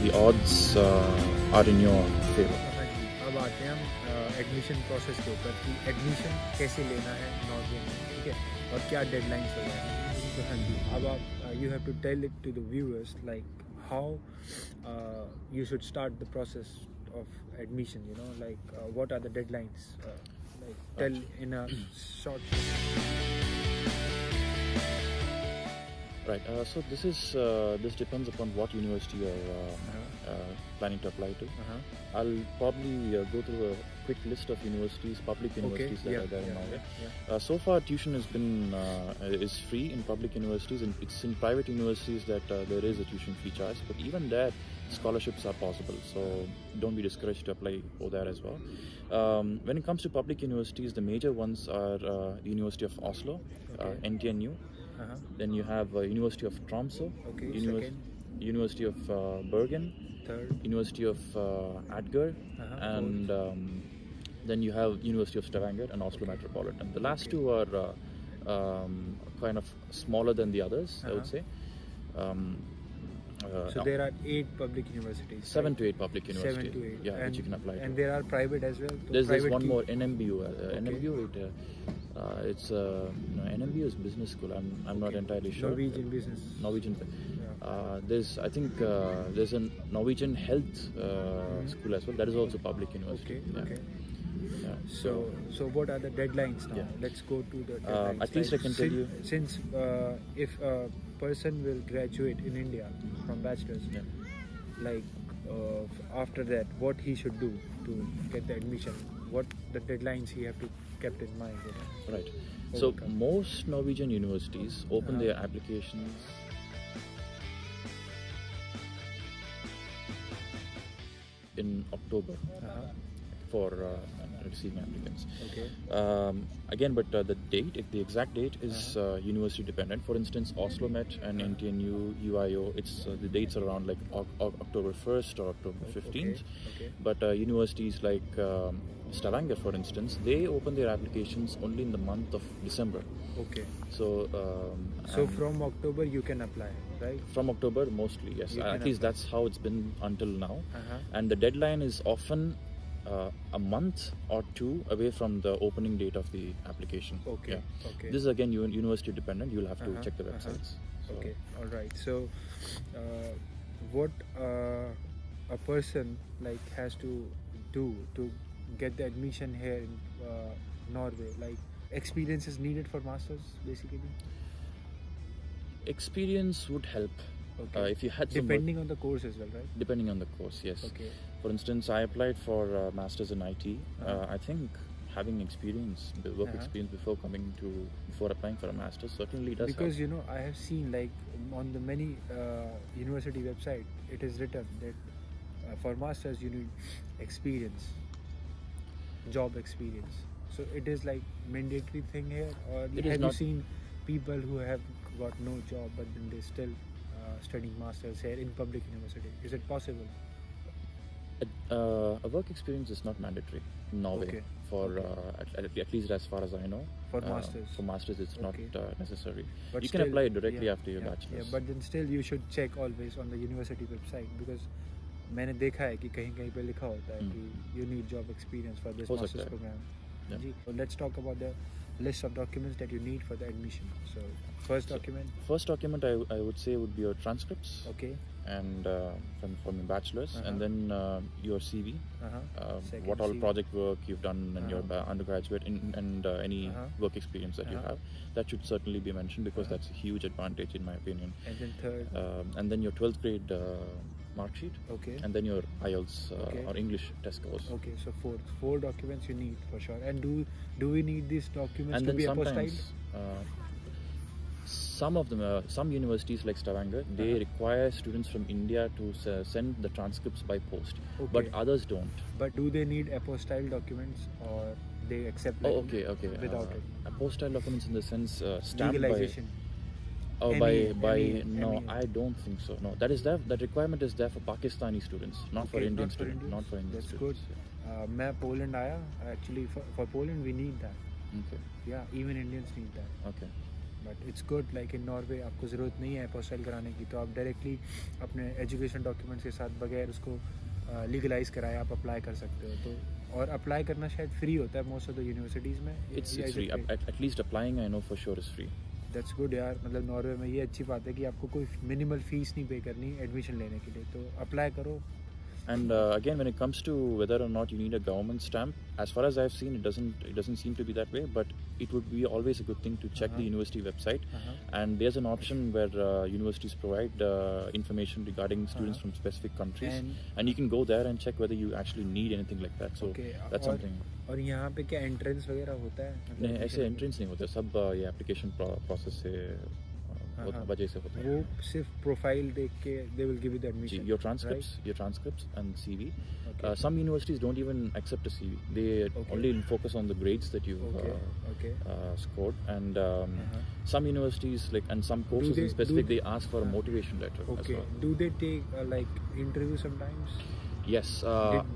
the odds are in your favor. अब आते हैं हम एडमिशन प्रोसेस के ऊपर कि एडमिशन कैसे लेना है नॉर्वे में, ठीक है, और क्या डेडलाइंस वगैरह हैं। तो हाँ जी, अब आप you have to tell it to the viewers like how you should start the process of admission, you know, like what are the deadlines, like tell in a short. Right. So this depends upon what university you're planning to apply to. I'll probably go through a quick list of universities, public universities that are there in Norway. So far, tuition has been is free in public universities, and it's in private universities that there is a tuition fee charge. But even there, scholarships are possible. So don't be discouraged to apply over there as well. When it comes to public universities, the major ones are the University of Oslo, NTNU. Then you have University of Tromsø, University of Bergen, University of Agder, and then you have University of Stavanger and Oslo Metropolitan. The last two are kind of smaller than the others, I would say. So there are 8 public universities. 7 to 8 public universities. 7 to 8. Yeah, which you can apply to. And there are private as well. So there's one more, NMBU. NMBU, it's NMBU is business school. I'm not entirely sure. Norwegian business. Norwegian. There's I think there's a Norwegian health school as well. That is also public university. So what are the deadlines now? Let's go to the deadlines. At least I can tell you. Since if a person will graduate in India from bachelor's, like after that, what he should do to get the admission? What the deadlines he have to kept in mind? You know? Right. So most Norwegian universities open their applications in October for receiving applicants. Again, but the date, the exact date is university dependent. For instance, Oslo Met and NTNU, UIO, it's the dates are around like October 1st or October 15th. But universities like Stavanger, for instance, they open their applications only in the month of December. So from October you can apply, right? From October mostly, yes. At least that's how it's been until now. And the deadline is often a month or two away from the opening date of the application. This is again university dependent. You'll have to check the websites. All right. So what a person like has to do to get the admission here in Norway, like experience is needed for masters basically? Experience would help. If you had depending on the course as well, right? Depending on the course, yes. For instance, I applied for masters in IT. I think having experience, work experience before applying for a master's certainly does help. Because you know, I have seen like on the many university website, it is written that for masters you need experience, job experience. So it is like mandatory thing here, or have you seen people who have got no job but then they still studying masters here in public university? Is it possible? A work experience is not mandatory in Norway for at least as far as I know. For masters. For masters, it's not necessary. But you can apply it directly after your bachelor's. But then still you should check always on the university website, because मैंने देखा है कि कहीं पे लिखा होता है कि you need job experience for this master's program. So let's talk about the list of documents that you need for the admission. So first document I would say would be your transcripts. And from your bachelor's, and then your CV, what all project work you've done in your undergraduate, and any work experience that you have. That should certainly be mentioned, because that's a huge advantage in my opinion. And then third, and then your 12th grade mark sheet, and then your IELTS or English test scores. So four documents you need for sure. And do we need these documents and to be apostilled? Some of them, some universities like Stavanger, they require students from India to send the transcripts by post, but others don't. But do they need apostille documents, or they accept without it? Apostille documents in the sense stamped legalization. No, I don't think so. No, that requirement is there for Pakistani students, not for Indian students. Not for Indian students. That's good. मैं Poland आया. Actually, for Poland we need that. Yeah, even Indians need that. But it's good like in Norway आपको ज़रूरत नहीं है apostille कराने की, तो आप डायरेक्टली अपने एजुकेशन डॉक्यूमेंट्स के साथ बगैर उसको लीगलाइज कराए आप अप्लाई कर सकते हो। तो और अप्लाई करना शायद फ्री होता है मोस्ट ऑफ द यूनिवर्सिटीज़ में। It's free. At least applying, I know for sure is free. That's good यार, मतलब नॉर्वे में ये अच्छी बात है कि आपको कोई मिनिमल फीस नहीं पे करनी एडमिशन लेने के लिए, तो अप्लाई करो। And again, when it comes to whether or not you need a government stamp, as far as I've seen, it doesn't seem to be that way. But it would be always a good thing to check the university website. And there's an option where universities provide information regarding students from specific countries, and you can go there and check whether you actually need anything like that. So that's something. और यहाँ पे क्या entrance वगैरह होता है? नहीं, ऐसे entrance नहीं होता, सब ये एप्लीकेशन प्रोसेस से वजह से होता है। वो सिर्फ प्रोफाइल देख के they will give you the admission. Your transcripts and CV. Some universities don't even accept a CV. They only focus on the grades that you've scored. And some universities, like, and some courses in specific, they ask for a motivation letter as well. Do they take like interview sometimes? Yes.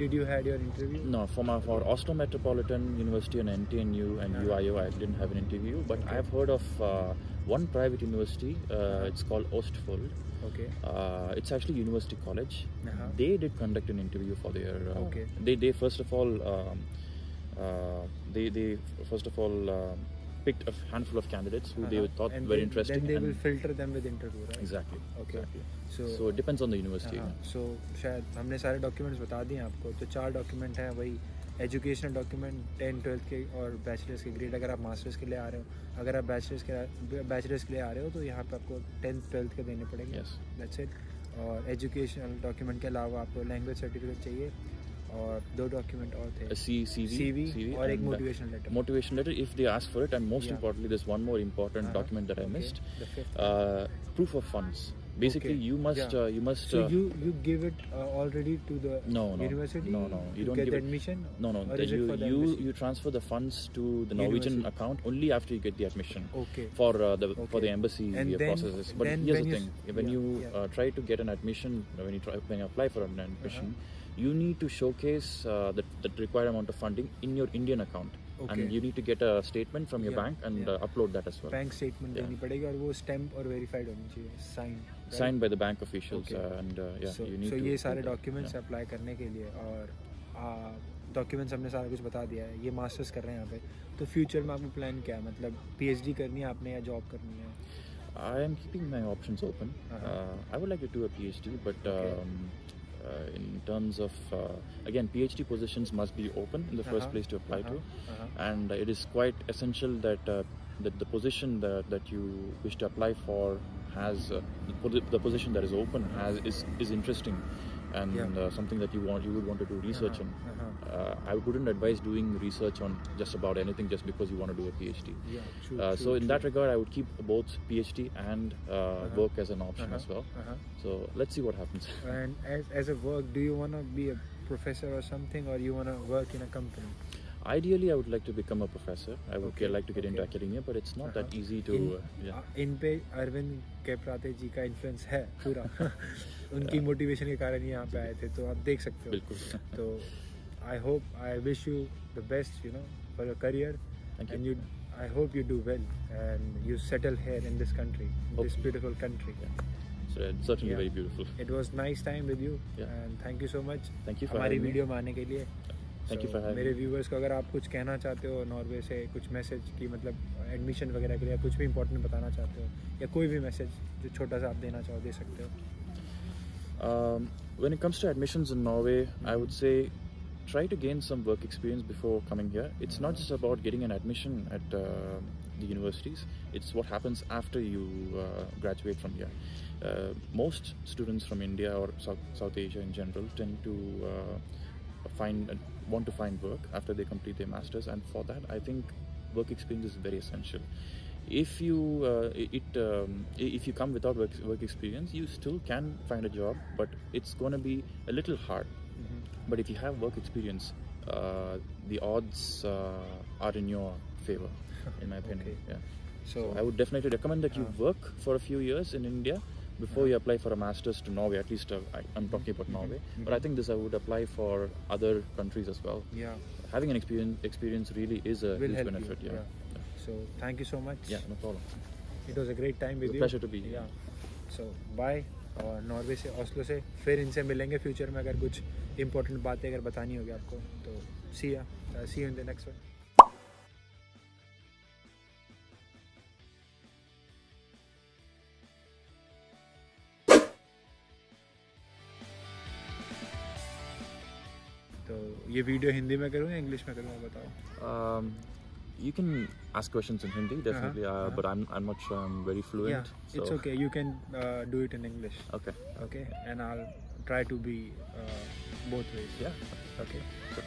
Did you had your interview? No, for Oslo Metropolitan University and NTNU and UIO, I didn't have an interview. But I have heard of one private university. It's called Ostfold. It's actually University College. They did conduct an interview for their. They first of all picked a handful of candidates who they thought were interesting. Then they will filter them with interview, right? Exactly. Exactly. So it depends on the university. So शायद हमने सारे documents बता दिए आपको, तो 4 document हैं वही educational document 10, 12 के और बैचलर्स के ग्रेड अगर आप मास्टर्स के लिए आ रहे हो। अगर आप बैचलर्स के लिए आ रहे हो तो यहाँ पे आपको 10th 12th के देने पड़ेंगे। That's it. और एजुकेशनल डॉक्यूमेंट के अलावा आपको लैंग्वेज सर्टिफिकेट चाहिए और 2 डॉक्यूमेंट और थे, CV और एक motivation letter if they ask for it. And most importantly, there's one more important document that I missed. Proof of funds. Basically, you must so you give it already to the university? No, you don't get give the admission? No, you transfer the funds to the Norwegian account only after you get the admission. For the embassy processes. But here's the thing: when you try to get an admission, when you apply for an admission, you need to showcase the required amount of funding in your Indian account. And you need to get a statement from your bank and upload that as well. Bank statement देनी पड़ेगी और वो stamp और verified होनी चाहिए, signed by the bank officials. And you need so to ये सारे documents apply करने के लिए। और डॉक्यूमेंट्स हमने सारा कुछ बता दिया है। ये मास्टर्स कर रहे हैं यहाँ पे, तो फ्यूचर में आपका प्लान क्या है? मतलब PhD करनी है आपने या जॉब करनी है? I am keeping my options open. I would like to do a PhD, but in terms of again, PhD positions must be open in the first place to apply to, and it is quite essential that the position that you wish to apply for has the position that is open is interesting and something that you would want to do research on. I wouldn't advise doing research on just about anything just because you want to do a PhD. So in that regard, I would keep both PhD and work as an option as well. So let's see what happens. And as a work, do you want to be a professor or something, or you want to work in a company? Ideally, I would like to become a professor. I would like to get into academia, but it's not that easy to. इन पे अरविंद केपराते जी का influence है पूरा। उनकी motivation के कारण यहाँ पे आए थे, तो आप देख सकते हो। बिल्कुल। तो I wish you the best, for your career. Thank you. And I hope you do well and you settle here in this country, this beautiful country. So it's certainly very beautiful. It was nice time with you, and thank you so much. Thank you for हमारी having me. Video में आने के लिए। Thank you for having मेरे viewers को अगर आप कुछ कहना चाहते हो नॉर्वे से, कुछ मैसेज की, मतलब एडमिशन वगैरह के लिए कुछ भी इंपॉर्टेंट बताना चाहते हो, या कोई भी मैसेज जो छोटा सा आप देना चाहो दे सकते हो। When it comes to admissions in Norway, I would say try to gain some work experience before coming here. It's not just about getting an admission at the universities. It's what happens after you graduate from here. Most students from India or South Asia in general tend to want to find work after they complete their masters, and for that I think work experience is very essential. If you come without work experience, you still can find a job, but it's going to be a little hard. But if you have work experience, the odds are in your favor, in my opinion. So I would definitely recommend that you work for a few years in India before you apply for a master's to Norway. At least I'm talking about Norway, but I think this I would apply for other countries as well. Having an experience really is a huge benefit. So thank you so much. No problem. It was a great time with you. Pleasure to be here. Yeah. So bye. और Norway से Oslo से फिर इनसे मिलेंगे future में अगर कुछ important बातें अगर बतानी होगी आपको तो see you in the next one. तो ये वीडियो हिंदी में करूँ या इंग्लिश में करूँ बताओ. You can ask questions in Hindi, definitely, but I'm not sure I'm very fluent. Yeah, so. it's okay. You can do it in English. Okay. Okay, and I'll try to be both ways. Yeah. Okay. Sure.